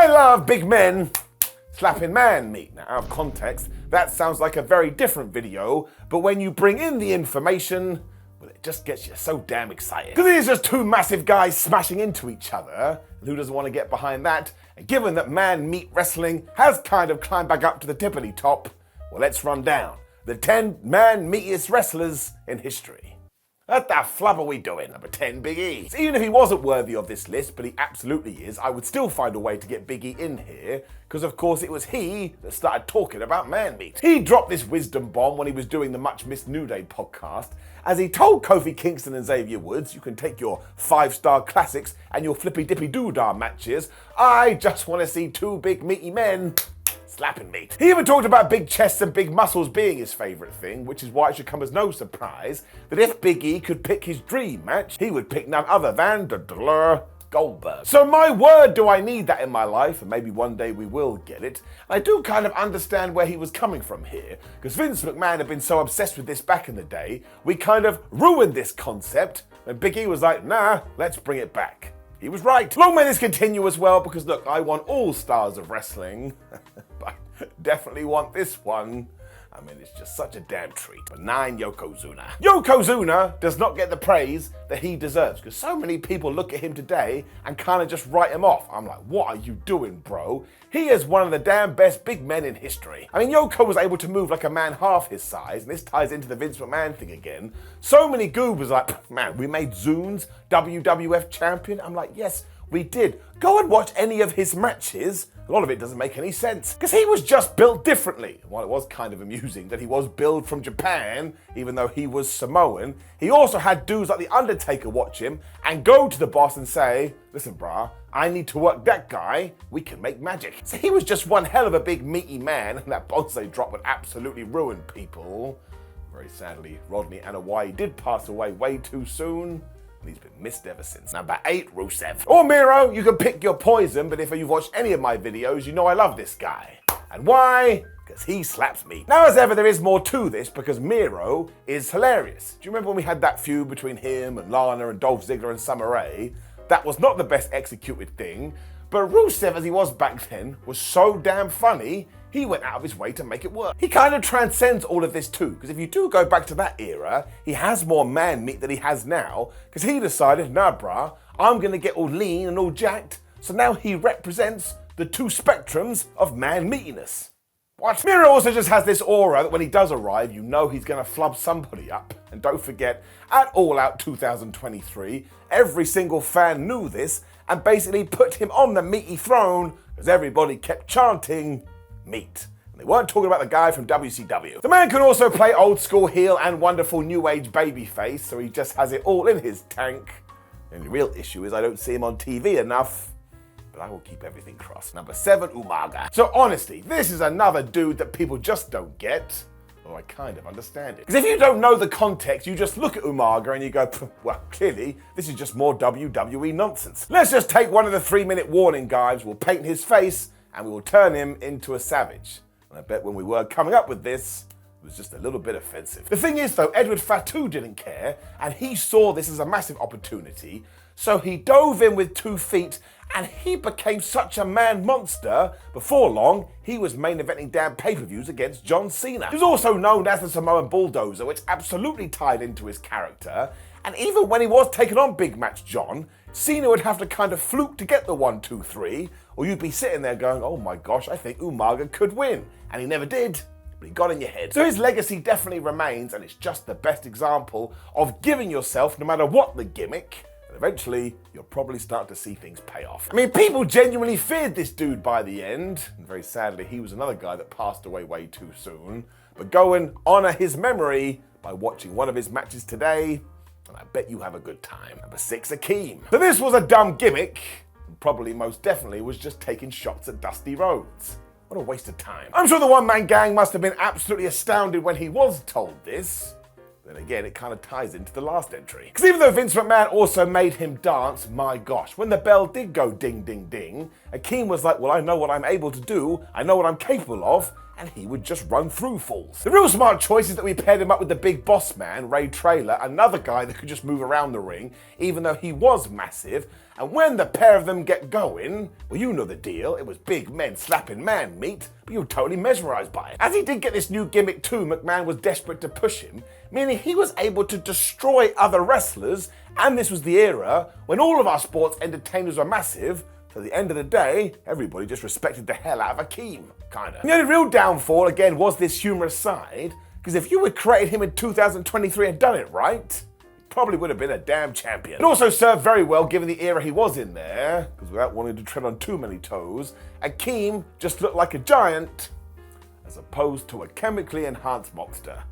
I love big men slapping man meat. Now, out of context, that sounds like a very different video, but when you bring in the information, well, it just gets you so damn excited. Because it is just two massive guys smashing into each other, and who doesn't want to get behind that? And given that man meat wrestling has kind of climbed back up to the tippity top, well, let's run down the 10 man meatiest wrestlers in history. What the flub are we doing? Number 10, Big E. So even if he wasn't worthy of this list, but he absolutely is, I would still find a way to get Big E in here, because of course it was he that started talking about man meat. He dropped this wisdom bomb when he was doing the much missed New Day podcast, as he told Kofi Kingston and Xavier Woods, you can take your 5-star classics and your flippy dippy doodah matches. I just want to see two big meaty men slapping meat. He even talked about big chests and big muscles being his favourite thing, which is why it should come as no surprise that if Big E could pick his dream match, he would pick none other than Goldberg. So my word, do I need that in my life, and maybe one day we will get it. I do kind of understand where he was coming from here, because Vince McMahon had been so obsessed with this back in the day, we kind of ruined this concept, and Big E was like, nah, let's bring it back. He was right. Long may this continue as well, because look, I want all stars of wrestling, but I definitely want this one. I mean, it's just such a damn treat. But 9, Yokozuna. Yokozuna does not get the praise that he deserves, because so many people look at him today and kind of just write him off. I'm like, what are you doing, bro? He is one of the damn best big men in history. I mean, Yoko was able to move like a man half his size, and this ties into the Vince McMahon thing again. So many goobers like, man, we made Zunes WWF champion. I'm like, yes, we did. Go and watch any of his matches. A lot of it doesn't make any sense, because he was just built differently. While it was kind of amusing that he was billed from Japan, even though he was Samoan, he also had dudes like The Undertaker watch him and go to the boss and say, listen brah, I need to work that guy, we can make magic. So he was just one hell of a big meaty man, and that bonsai drop would absolutely ruin people. Very sadly, Rodney Anawai did pass away way too soon. He's been missed ever since. Number 8, Rusev. Or Miro, you can pick your poison, but if you've watched any of my videos, you know I love this guy. And why? Because he slaps me. Now, as ever, there is more to this, because Miro is hilarious. Do you remember when we had that feud between him and Lana and Dolph Ziggler and Summer Rae? That was not the best executed thing, but Rusev, as he was back then, was so damn funny, he went out of his way to make it work. He kind of transcends all of this too, because if you do go back to that era, he has more man meat than he has now, because he decided, nah brah, I'm gonna get all lean and all jacked, so now he represents the two spectrums of man meatiness. What? Miro also just has this aura that when he does arrive, you know he's gonna flub somebody up. And don't forget, at All Out 2023, every single fan knew this and basically put him on the meaty throne, because everybody kept chanting, meat. And they weren't talking about the guy from WCW. The man can also play old school heel and wonderful new age babyface, so he just has it all in his tank. And the real issue is I don't see him on TV enough, but I will keep everything crossed. Number 7, Umaga. So honestly, this is another dude that people just don't get, or I kind of understand it. Because if you don't know the context, you just look at Umaga and you go, well, clearly, this is just more WWE nonsense. Let's just take one of the 3-minute warning guides, we'll paint his face, and we will turn him into a savage. And I bet when we were coming up with this, it was just a little bit offensive. The thing is though, Edward Fatu didn't care, and he saw this as a massive opportunity, so he dove in with 2 feet, and he became such a man monster. Before long, he was main eventing damn pay-per-views against John Cena. He was also known as the Samoan Bulldozer, which absolutely tied into his character, and even when he was taking on Big Match John, Cena would have to kind of fluke to get the 1, 2, 3, or you'd be sitting there going, oh my gosh, I think Umaga could win. And he never did, but he got in your head. So his legacy definitely remains, and it's just the best example of giving yourself, no matter what the gimmick, and eventually you'll probably start to see things pay off. I mean, people genuinely feared this dude by the end, and very sadly, he was another guy that passed away way too soon. But go and honor his memory by watching one of his matches today, and I bet you have a good time. Number 6, Akeem. So this was a dumb gimmick, and probably most definitely was just taking shots at Dusty Rhodes. What a waste of time. I'm sure the one-man gang must have been absolutely astounded when he was told this. Then again, it kind of ties into the last entry. Because even though Vince McMahon also made him dance, my gosh, when the bell did go ding, ding, ding, Akeem was like, well, I know what I'm able to do, I know what I'm capable of, and he would just run through fools. The real smart choice is that we paired him up with the big boss man, Ray Traylor, another guy that could just move around the ring, even though he was massive. And when the pair of them get going, well, you know the deal. It was big men slapping man meat, but you were totally mesmerized by it. As he did get this new gimmick too, McMahon was desperate to push him, meaning he was able to destroy other wrestlers, and this was the era when all of our sports entertainers were massive. So at the end of the day, everybody just respected the hell out of Akeem, kinda. And the only real downfall, again, was this humorous side, because if you had created him in 2023 and done it right, he probably would have been a damn champion. It also served very well given the era he was in there, because without wanting to tread on too many toes, Akeem just looked like a giant, as opposed to a chemically enhanced monster.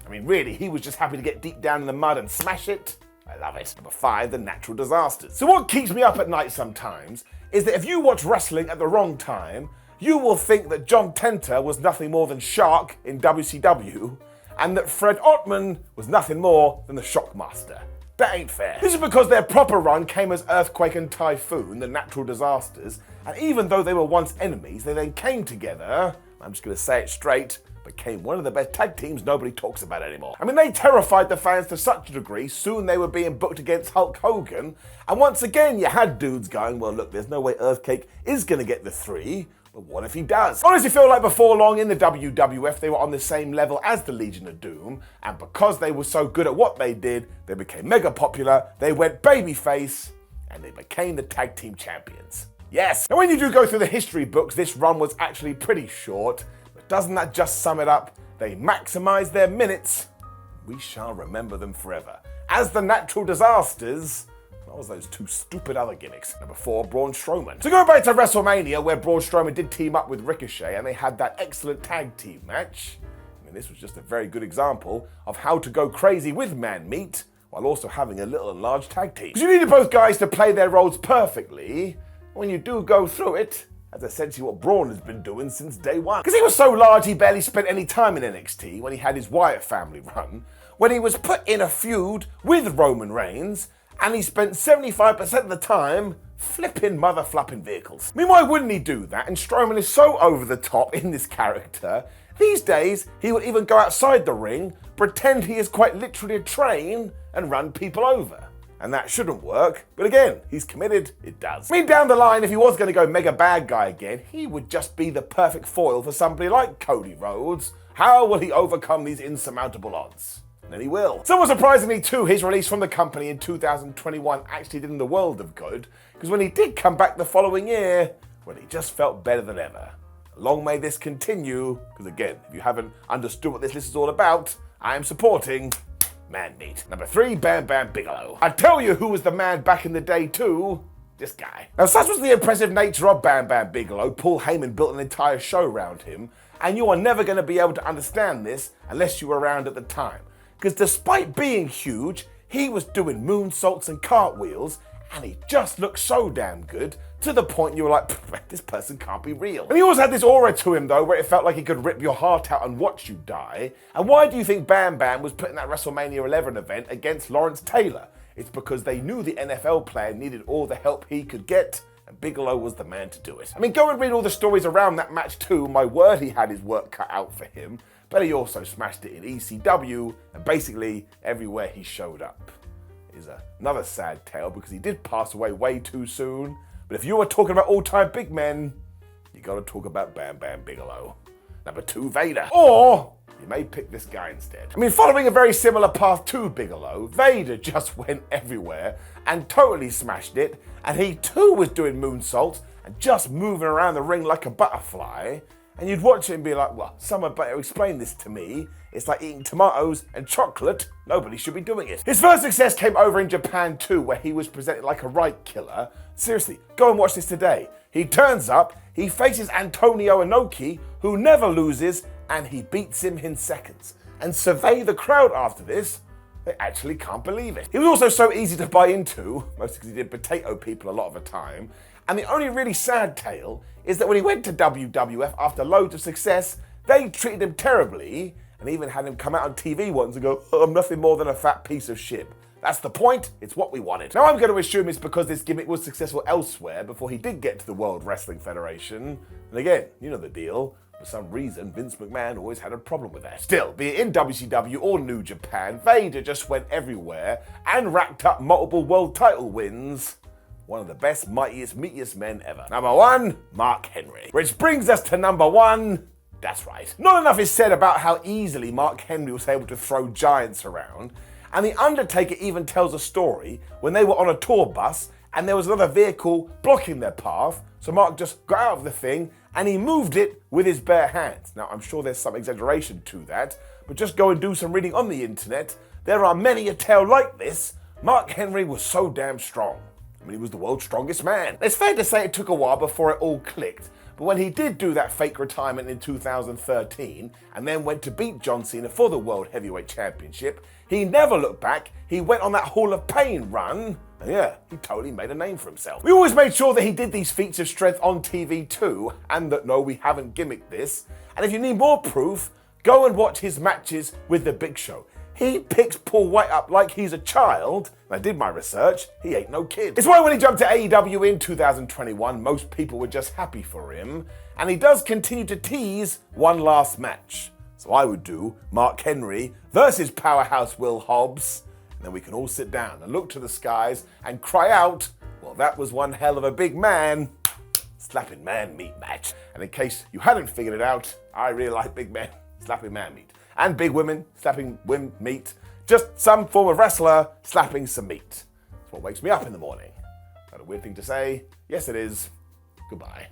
I mean, really, he was just happy to get deep down in the mud and smash it. I love it. Number 5, the natural disasters. So what keeps me up at night sometimes is that if you watch wrestling at the wrong time, you will think that John Tenta was nothing more than Shark in WCW, and that Fred Ottman was nothing more than the Shockmaster. That ain't fair. This is because their proper run came as Earthquake and Typhoon, the natural disasters, and even though they were once enemies, they then came together, I'm just gonna say it straight, became one of the best tag teams nobody talks about anymore. I mean, they terrified the fans to such a degree, soon they were being booked against Hulk Hogan, and once again you had dudes going, well look, there's no way Earthquake is gonna get the 3, but what if he does? I honestly feel like before long in the WWF they were on the same level as the Legion of Doom, and because they were so good at what they did, they became mega popular, they went babyface, and they became the tag team champions. Yes! And when you do go through the history books, this run was actually pretty short. Doesn't that just sum it up? They maximize their minutes. We shall remember them forever. As the natural disasters, what was those 2 stupid other gimmicks? Number 4, Braun Strowman. So going back to WrestleMania, where Braun Strowman did team up with Ricochet, and they had that excellent tag team match. I mean, this was just a very good example of how to go crazy with man meat, while also having a little enlarged tag team. Because you needed both guys to play their roles perfectly. When you do go through it, that's essentially what Braun has been doing since day one. Because he was so large he barely spent any time in NXT when he had his Wyatt family run, when he was put in a feud with Roman Reigns, and he spent 75% of the time flipping mother-flapping vehicles. I mean, why wouldn't he do that? And Strowman is so over the top in this character. These days, he would even go outside the ring, pretend he is quite literally a train, and run people over. And that shouldn't work, but again, he's committed, it does. I mean, down the line, if he was going to go mega bad guy again, he would just be the perfect foil for somebody like Cody Rhodes. How will he overcome these insurmountable odds? And then he will. Somewhat surprisingly too, his release from the company in 2021 actually did him the world of good, because when he did come back the following year, well, he just felt better than ever. Long may this continue, because again, if you haven't understood what this list is all about, I am supporting man meat. Number 3, Bam Bigelow. I tell you who was the man back in the day too. This guy. Now, such was the impressive nature of Bam Bigelow, Paul Heyman built an entire show around him, and you are never going to be able to understand this unless you were around at the time. Because despite being huge, he was doing moonsaults and cartwheels, and he just looked so damn good, to the point you were like, this person can't be real. And he always had this aura to him though, where it felt like he could rip your heart out and watch you die. And why do you think Bam Bam was put in that WrestleMania 11 event against Lawrence Taylor? It's because they knew the NFL player needed all the help he could get, and Bigelow was the man to do it. I mean, go and read all the stories around that match too. My word, he had his work cut out for him. But he also smashed it in ECW, and basically everywhere he showed up. Is another sad tale, because he did pass away way too soon. But if you were talking about all-time big men, you gotta talk about Bam Bigelow. Number 2, Vader. Or you may pick this guy instead. I mean, following a very similar path to Bigelow, Vader just went everywhere and totally smashed it, and he too was doing moonsaults and just moving around the ring like a butterfly. And you'd watch it and be like, well, someone better explain this to me. It's like eating tomatoes and chocolate. Nobody should be doing it. His first success came over in Japan too, where he was presented like a right killer. Seriously, go and watch this today. He turns up, he faces Antonio Inoki, who never loses, and he beats him in seconds. And survey the crowd after this. They actually can't believe it. He was also so easy to buy into, mostly because he did potato people a lot of the time. And the only really sad tale is that when he went to WWF after loads of success, they treated him terribly, and even had him come out on TV once and go, oh, I'm nothing more than a fat piece of shit. That's the point, it's what we wanted. Now I'm going to assume it's because this gimmick was successful elsewhere before he did get to the World Wrestling Federation. And again, you know the deal. For some reason, Vince McMahon always had a problem with that. Still, be it in WCW or New Japan, Vader just went everywhere and racked up multiple world title wins. One of the best, mightiest, meatiest men ever. Number 1, Mark Henry. Which brings us to number 1. That's right. Not enough is said about how easily Mark Henry was able to throw giants around, and The Undertaker even tells a story when they were on a tour bus and there was another vehicle blocking their path, so Mark just got out of the thing and he moved it with his bare hands. Now, I'm sure there's some exaggeration to that, but just go and do some reading on the internet. There are many a tale like this. Mark Henry was so damn strong. I mean, he was the world's strongest man. It's fair to say it took a while before it all clicked, but when he did do that fake retirement in 2013 and then went to beat John Cena for the World Heavyweight Championship, he never looked back. He went on that Hall of Pain run, and yeah, he totally made a name for himself. We always made sure that he did these feats of strength on TV too, and that no, we haven't gimmicked this. And if you need more proof, go and watch his matches with The Big Show. He picks Paul White up like he's a child. I did my research, he ain't no kid. It's why when he jumped to AEW in 2021, most people were just happy for him, and he does continue to tease one last match. So I would do Mark Henry versus Powerhouse Will Hobbs, and then we can all sit down and look to the skies and cry out, well, that was one hell of a big man slapping man meat match. And in case you hadn't figured it out, I really like big men slapping man meat. And big women slapping meat. Just some form of wrestler slapping some meat. That's what wakes me up in the morning. Is that a weird thing to say? Yes, it is. Goodbye.